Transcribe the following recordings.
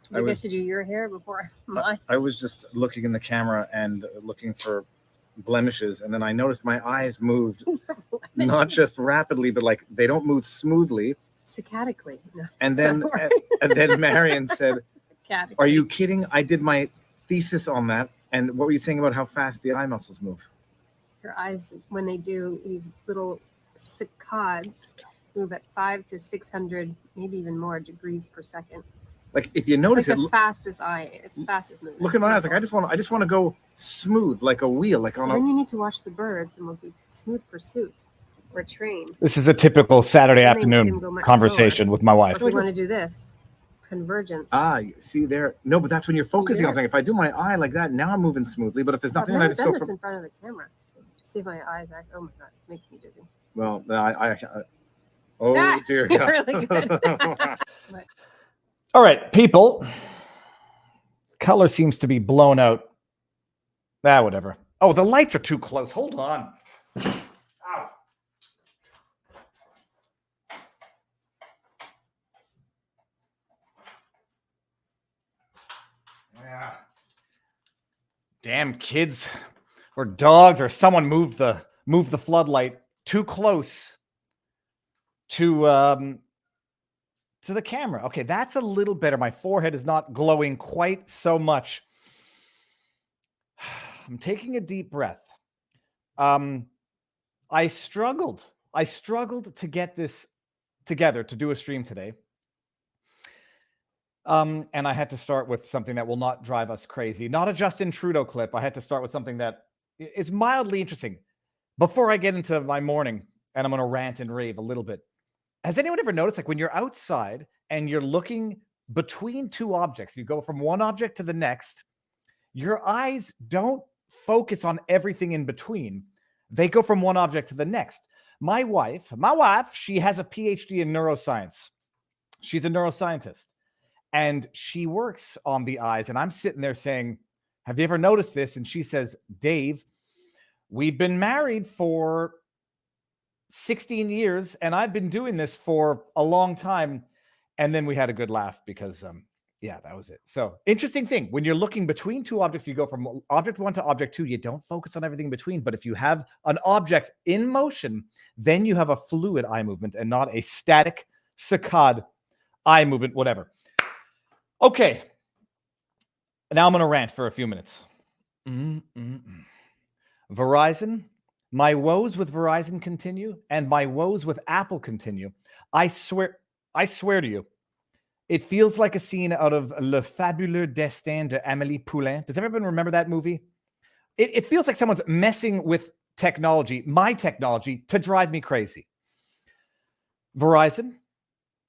You get to do your hair before mine. I was just looking in the camera and looking for blemishes, and then I noticed my eyes moved not just rapidly, but like they don't move smoothly. Saccadically. No, and then Marion said, "Are you kidding? I did my thesis on that." And what were you saying about how fast the eye muscles move? Your eyes, when they do these little saccades, move at 500 to 600, maybe even more degrees per second. Like if you notice it's like the fastest eye, it's fastest movement. Look at my eyes. Like I just want to go smooth, like a wheel, like on. Then you need to watch the birds, and we'll do Smooth Pursuit or Train. This is a typical Saturday afternoon conversation slower. with my wife. If we want to do this, convergence. See there. No, but that's when you're focusing on something. If I do my eye like that, now I'm moving smoothly. But if there's nothing, I just go in front of the camera. Just see if my eyes act. Oh my god, it makes me dizzy. Well, oh dear God. Really good. All right, people. Color seems to be blown out. Whatever. Oh, the lights are too close. Hold on. Ow. Yeah. Damn kids or dogs or someone move the floodlight too close to the camera. Okay, that's a little better. My forehead is not glowing quite so much. I'm taking a deep breath. I struggled to get this together to do a stream today. And I had to start with something that will not drive us crazy. Not a Justin Trudeau clip. I had to start with something that is mildly interesting. Before I get into my morning, and I'm going to rant and rave a little bit. Has anyone ever noticed, like when you're outside and you're looking between two objects, you go from one object to the next, your eyes don't focus on everything in between. They go from one object to the next. My wife, she has a PhD in neuroscience. She's a neuroscientist. And she works on the eyes. And I'm sitting there saying, have you ever noticed this? And she says, Dave, we've been married for 16 years, and I've been doing this for a long time. And then we had a good laugh because, that was it. So interesting thing. When you're looking between two objects, you go from object one to object two. You don't focus on everything in between. But if you have an object in motion, then you have a fluid eye movement and not a static saccade eye movement, whatever. Okay. Now I'm going to rant for a few minutes. Verizon. My woes with Verizon continue, and my woes with Apple continue. I swear to you, it feels like a scene out of Le Fabuleux Destin de Amélie Poulain. Does everyone remember that movie? It feels like someone's messing with technology, my technology, to drive me crazy. Verizon,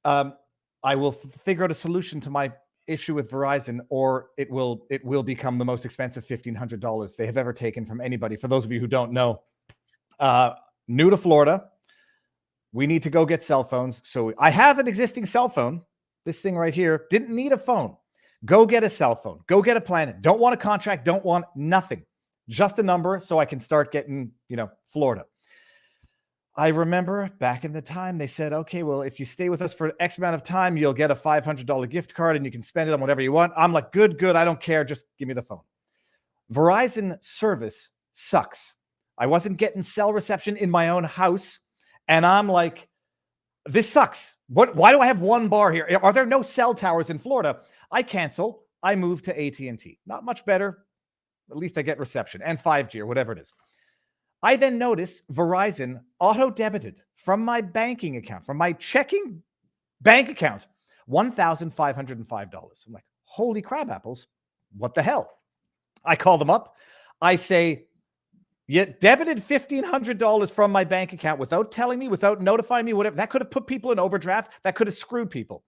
I will figure out a solution to my issue with Verizon, or it will become the most expensive $1,500 they have ever taken from anybody. For those of you who don't know, new to Florida, we need to go get cell phones. So I have an existing cell phone. This thing right here didn't need a phone. Go get a cell phone. Go get a plan. Don't want a contract. Don't want nothing. Just a number so I can start getting, Florida. I remember back in the time they said, okay, well, if you stay with us for X amount of time, you'll get a $500 gift card and you can spend it on whatever you want. I'm like, good. I don't care. Just give me the phone. Verizon service sucks. I wasn't getting cell reception in my own house. And I'm like, this sucks. Why do I have one bar here? Are there no cell towers in Florida? I cancel. I move to AT&T. Not much better. At least I get reception and 5G or whatever it is. I then notice Verizon auto-debited from my banking account, from my checking bank account, $1,505. I'm like, holy crab apples. What the hell? I call them up. I say, you debited $1,500 from my bank account without telling me, without notifying me, whatever. That could have put people in overdraft. That could have screwed people.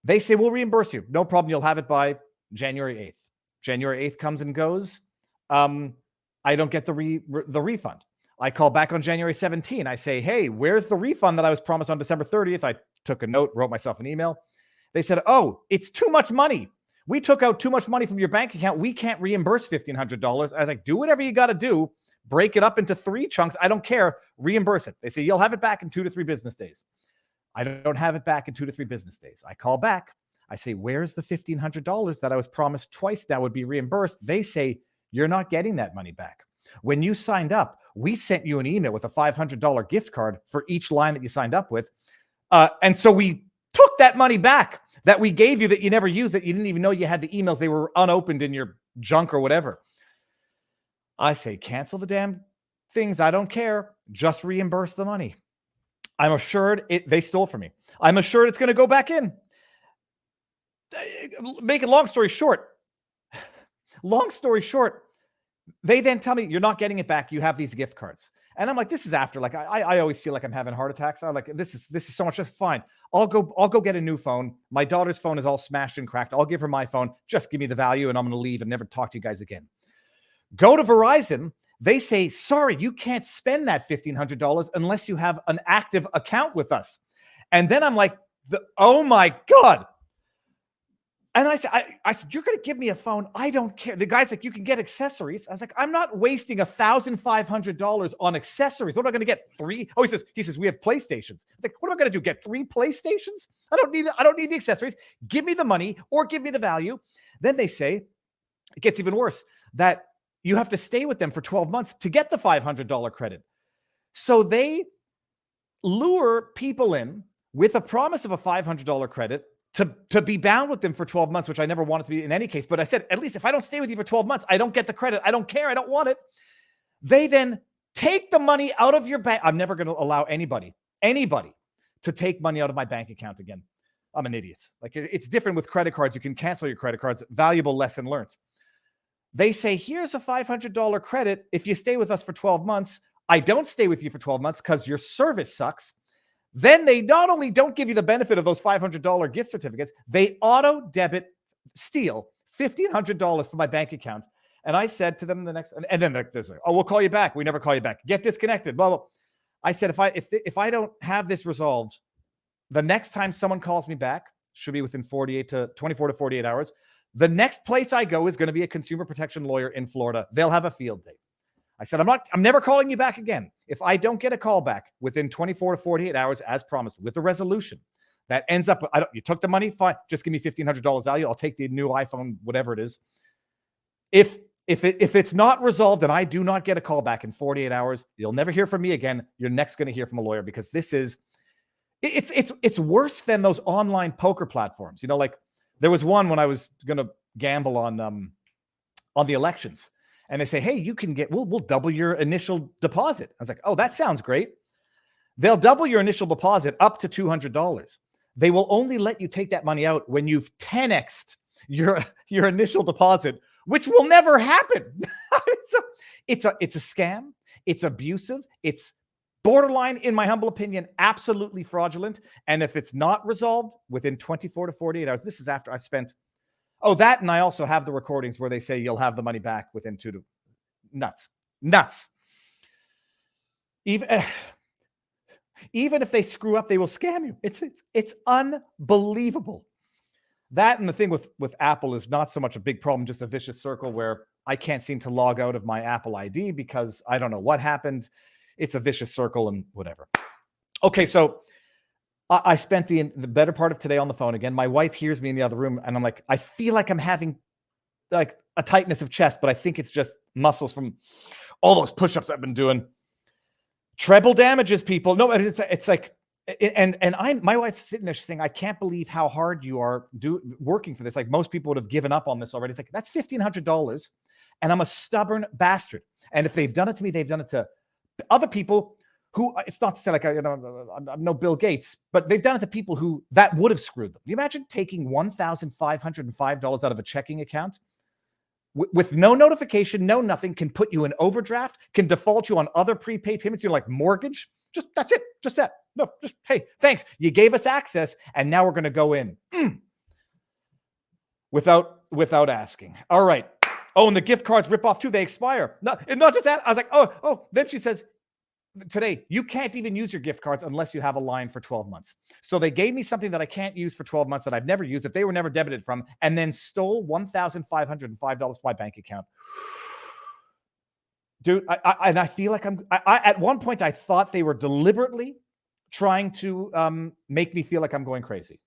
They say, we'll reimburse you. No problem. You'll have it by January 8th. January 8th comes and goes. I don't get the refund. I call back on January 17th. I say, hey, where's the refund that I was promised on December 30th? I took a note, wrote myself an email. They said, oh, it's too much money. We took out too much money from your bank account. We can't reimburse $1,500. I was like, do whatever you got to do. Break it up into 3 chunks. I don't care. Reimburse it. They say, you'll have it back in 2 to 3 business days. I don't have it back in 2 to 3 business days. I call back. I say, where's the $1,500 that I was promised twice now would be reimbursed? They say, you're not getting that money back. When you signed up, we sent you an email with a $500 gift card for each line that you signed up with. And so we took that money back that we gave you that you never used, that you didn't even know you had the emails. They were unopened in your junk or whatever. I say, cancel the damn things. I don't care. Just reimburse the money. I'm assured they stole from me. I'm assured it's going to go back in. Make it long story short. Long story short, they then tell me, you're not getting it back. You have these gift cards. And I'm like, this is after, like, I always feel like I'm having heart attacks. I'm like, this is so much. Just fine. I'll go get a new phone. My daughter's phone is all smashed and cracked. I'll give her my phone. Just give me the value and I'm going to leave and never talk to you guys again. Go to Verizon. They say, sorry, you can't spend that $1,500 unless you have an active account with us. And then I'm like, oh my God. And I said, you're going to give me a phone? I don't care. The guy's like, you can get accessories. I was like, I'm not wasting $1,500 on accessories. What am I going to get? 3? Oh, he says, we have PlayStations. I was like, what am I going to do? Get 3 PlayStations? I don't need the accessories. Give me the money or give me the value. Then they say, it gets even worse, that you have to stay with them for 12 months to get the $500 credit. So they lure people in with a promise of a $500 credit to be bound with them for 12 months, which I never wanted to be in any case. But I said, at least if I don't stay with you for 12 months, I don't get the credit. I don't care. I don't want it. They then take the money out of your bank. I'm never going to allow anybody to take money out of my bank account again. I'm an idiot. Like, it's different with credit cards. You can cancel your credit cards. Valuable lesson learned. They say, here's a $500 credit if you stay with us for 12 months. I don't stay with you for 12 months because your service sucks. Then they not only don't give you the benefit of those $500 gift certificates, they auto debit, steal $1,500 from my bank account. And I said to them and then there's like, oh, we'll call you back. We never call you back. Get disconnected. Blah, blah. I said, if I don't have this resolved, the next time someone calls me back, should be within 24 to 48 hours. The next place I go is going to be a consumer protection lawyer in Florida. They'll have a field day. I said, I'm never calling you back again. If I don't get a call back within 24 to 48 hours, as promised, with a resolution that ends up, you took the money, fine. Just give me $1,500 value. I'll take the new iPhone, whatever it is. If it's not resolved and I do not get a call back in 48 hours, you'll never hear from me again. You're next going to hear from a lawyer, because it's worse than those online poker platforms. You know, like there was one when I was going to gamble on the elections. And they say, hey, you can we'll double your initial deposit. I was like, oh, that sounds great. They'll double your initial deposit up to $200. They will only let you take that money out when you've 10x'd your initial deposit, which will never happen. It's a scam. It's abusive. It's borderline, in my humble opinion, absolutely fraudulent. And if it's not resolved within 24 to 48 hours, this is after I've spent that, and I also have the recordings where they say you'll have the money back within 2 to nuts. Even if they screw up, they will scam you. It's unbelievable. That and the thing with Apple is not so much a big problem, just a vicious circle where I can't seem to log out of my Apple ID because I don't know what happened. It's a vicious circle and whatever. Okay, so I spent the better part of today on the phone again. My wife hears me in the other room, and I'm like, I feel like I'm having like a tightness of chest, but I think it's just muscles from all those push-ups I've been doing. Treble damages, people. No, it's like, and my wife's sitting there saying, I can't believe how hard you are working for this. Like, most people would have given up on this already. It's like, that's $1,500, and I'm a stubborn bastard. And if they've done it to me, they've done it to other people who, it's not to say like, I'm no Bill Gates, but they've done it to people who that would have screwed them. You imagine taking $1,505 out of a checking account with no notification, no nothing, can put you in overdraft, can default you on other prepaid payments, like mortgage. That's it. Just that. No, just, hey, thanks. You gave us access, and now we're going to go in without asking. All right. Oh, and the gift cards rip off too. They expire. Not just that. I was like, oh. Then she says, today, you can't even use your gift cards unless you have a line for 12 months. So they gave me something that I can't use for 12 months that I've never used, that they were never debited from, and then stole $1,505 from my bank account. Dude, I feel like I at one point I thought they were deliberately trying to make me feel like I'm going crazy.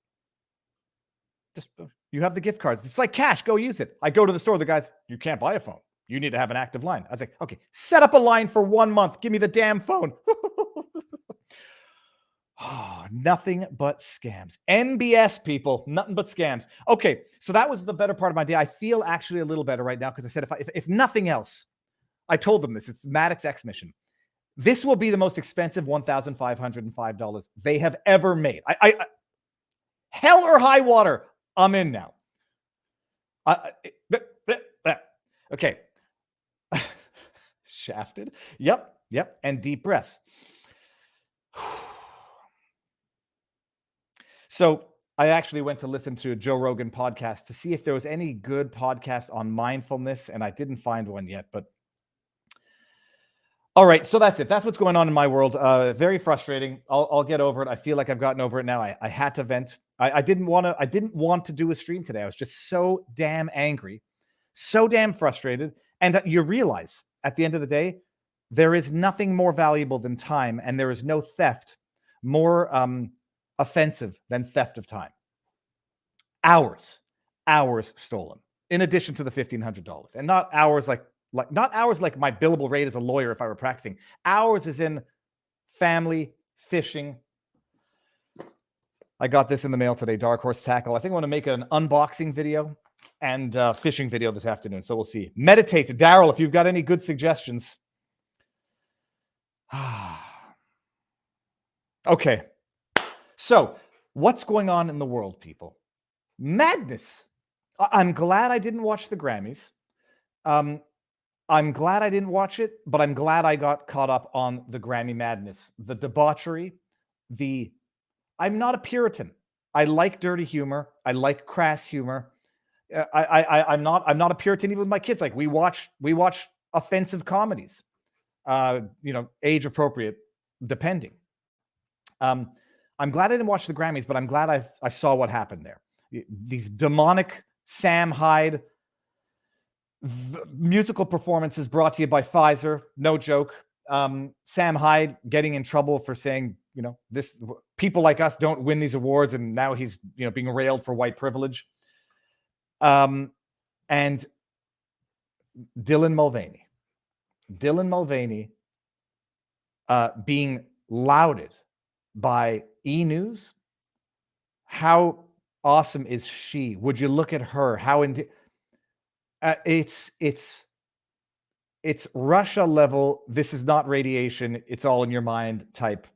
Just you have the gift cards. It's like cash. Go use it. I go to the store. The guys, you can't buy a phone. You need to have an active line. I was like, okay, set up a line for 1 month. Give me the damn phone. Oh, nothing but scams. NBS, people, nothing but scams. Okay, so that was the better part of my day. I feel actually a little better right now because I said if nothing else, I told them this. It's Maddox X mission. This will be the most expensive $1,505 they have ever made. I hell or high water, I'm in now. Okay. Shafted. Yep. And deep breaths. So I actually went to listen to a Joe Rogan podcast to see if there was any good podcast on mindfulness, and I didn't find one yet, but all right, so that's it. That's what's going on in my world. Very frustrating. I'll get over it. I feel like I've gotten over it now. I had to vent. I didn't want to do a stream today. I was just so damn angry, so damn frustrated. And you realize at the end of the day, there is nothing more valuable than time, and there is no theft more offensive than theft of time. Hours stolen, in addition to the $1,500, and not hours like my billable rate as a lawyer if I were practicing. Hours is in family, fishing. I got this in the mail today, Dark Horse Tackle. I think I want to make an unboxing video and fishing video this afternoon, so we'll see. Meditate. Daryl, if you've got any good suggestions. Okay. So, what's going on in the world, people? Madness. I'm glad I didn't watch the Grammys. I'm glad I didn't watch it, but I'm glad I got caught up on the Grammy madness, the debauchery, I'm not a Puritan. I like dirty humor. I like crass humor. I'm not a Puritan even with my kids. Like we watch offensive comedies, age appropriate, depending. I'm glad I didn't watch the Grammys, but I'm glad I saw what happened there. These demonic Sam Hyde musical performances brought to you by Pfizer. No joke. Sam Hyde getting in trouble for saying, this people like us don't win these awards, and now he's being railed for white privilege. And Dylan Mulvaney being lauded by E! News. How awesome is she? Would you look at her? How it's Russia level. This is not radiation. It's all in your mind type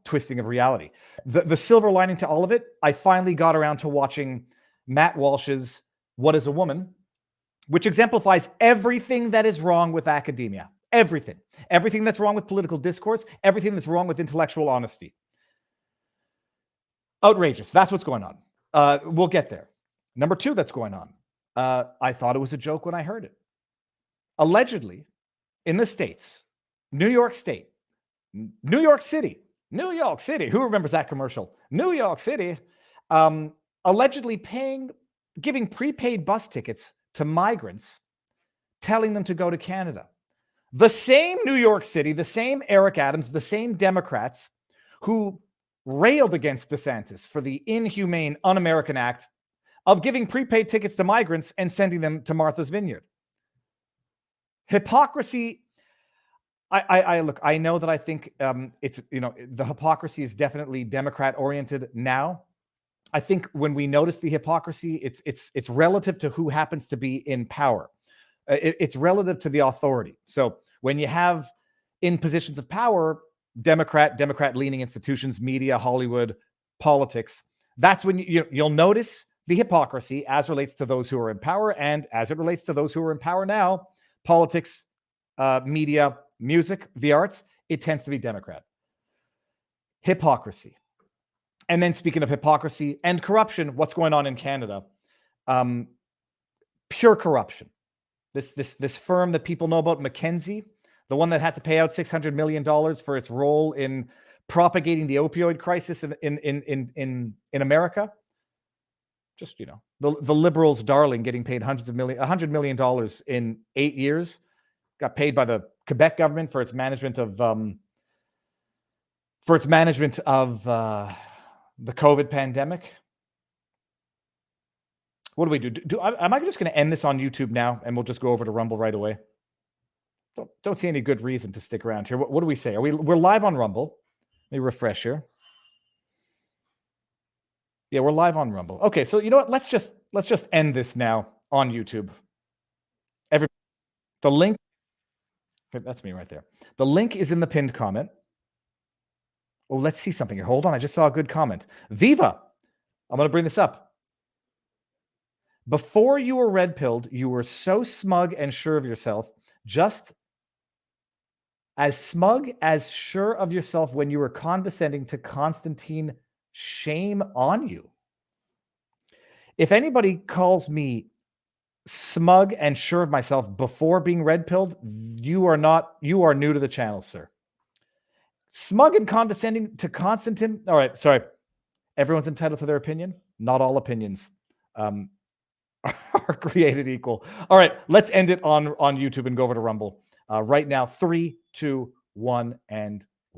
twisting of reality. The silver lining to all of it, I finally got around to watching Matt Walsh's What is a Woman, which exemplifies everything that is wrong with academia. Everything that's wrong with political discourse, everything that's wrong with intellectual honesty. Outrageous. That's what's going on. We'll get there. Number two that's going on. I thought it was a joke when I heard it. Allegedly, in the States, New York State, New York City. Who remembers that commercial? New York City, allegedly giving prepaid bus tickets to migrants, telling them to go to Canada. The same New York City, the same Eric Adams, the same Democrats who railed against DeSantis for the inhumane, un-American act of giving prepaid tickets to migrants and sending them to Martha's Vineyard. Hypocrisy. I know that I think it's, the hypocrisy is definitely Democrat oriented now. I think when we notice the hypocrisy, it's relative to who happens to be in power. It's relative to the authority. So when you have in positions of power, Democrat leaning institutions, media, Hollywood, politics, that's when you'll notice the hypocrisy as relates to those who are in power, and as it relates to those who are in power now, politics, media, music, the arts, it tends to be Democrat. Hypocrisy. And then speaking of hypocrisy and corruption, what's going on in Canada? Pure corruption. This firm that people know about, McKinsey, the one that had to pay out $600 million for its role in propagating the opioid crisis in America. Just, the liberals' darling getting paid $100 million in 8 years, got paid by the Quebec government for its management of the COVID pandemic. What do we do? Am I just going to end this on YouTube now, and we'll just go over to Rumble right away? Don't see any good reason to stick around here. What do we say? We're live on Rumble? Let me refresh here. Yeah, we're live on Rumble. Okay, so you know what? Let's just end this now on YouTube. The link. Okay, that's me right there. The link is in the pinned comment. Oh, let's see something here. Hold on, I just saw a good comment. Viva, I'm going to bring this up. Before you were red-pilled, you were so smug and sure of yourself, just as smug as sure of yourself when you were condescending to Constantine. Shame on you. If anybody calls me smug and sure of myself before being red-pilled, you are new to the channel, sir. Smug and condescending to Constantine. All right, sorry. Everyone's entitled to their opinion. Not all opinions are created equal. All right, let's end it on YouTube and go over to Rumble right now. 3, 2, 1, and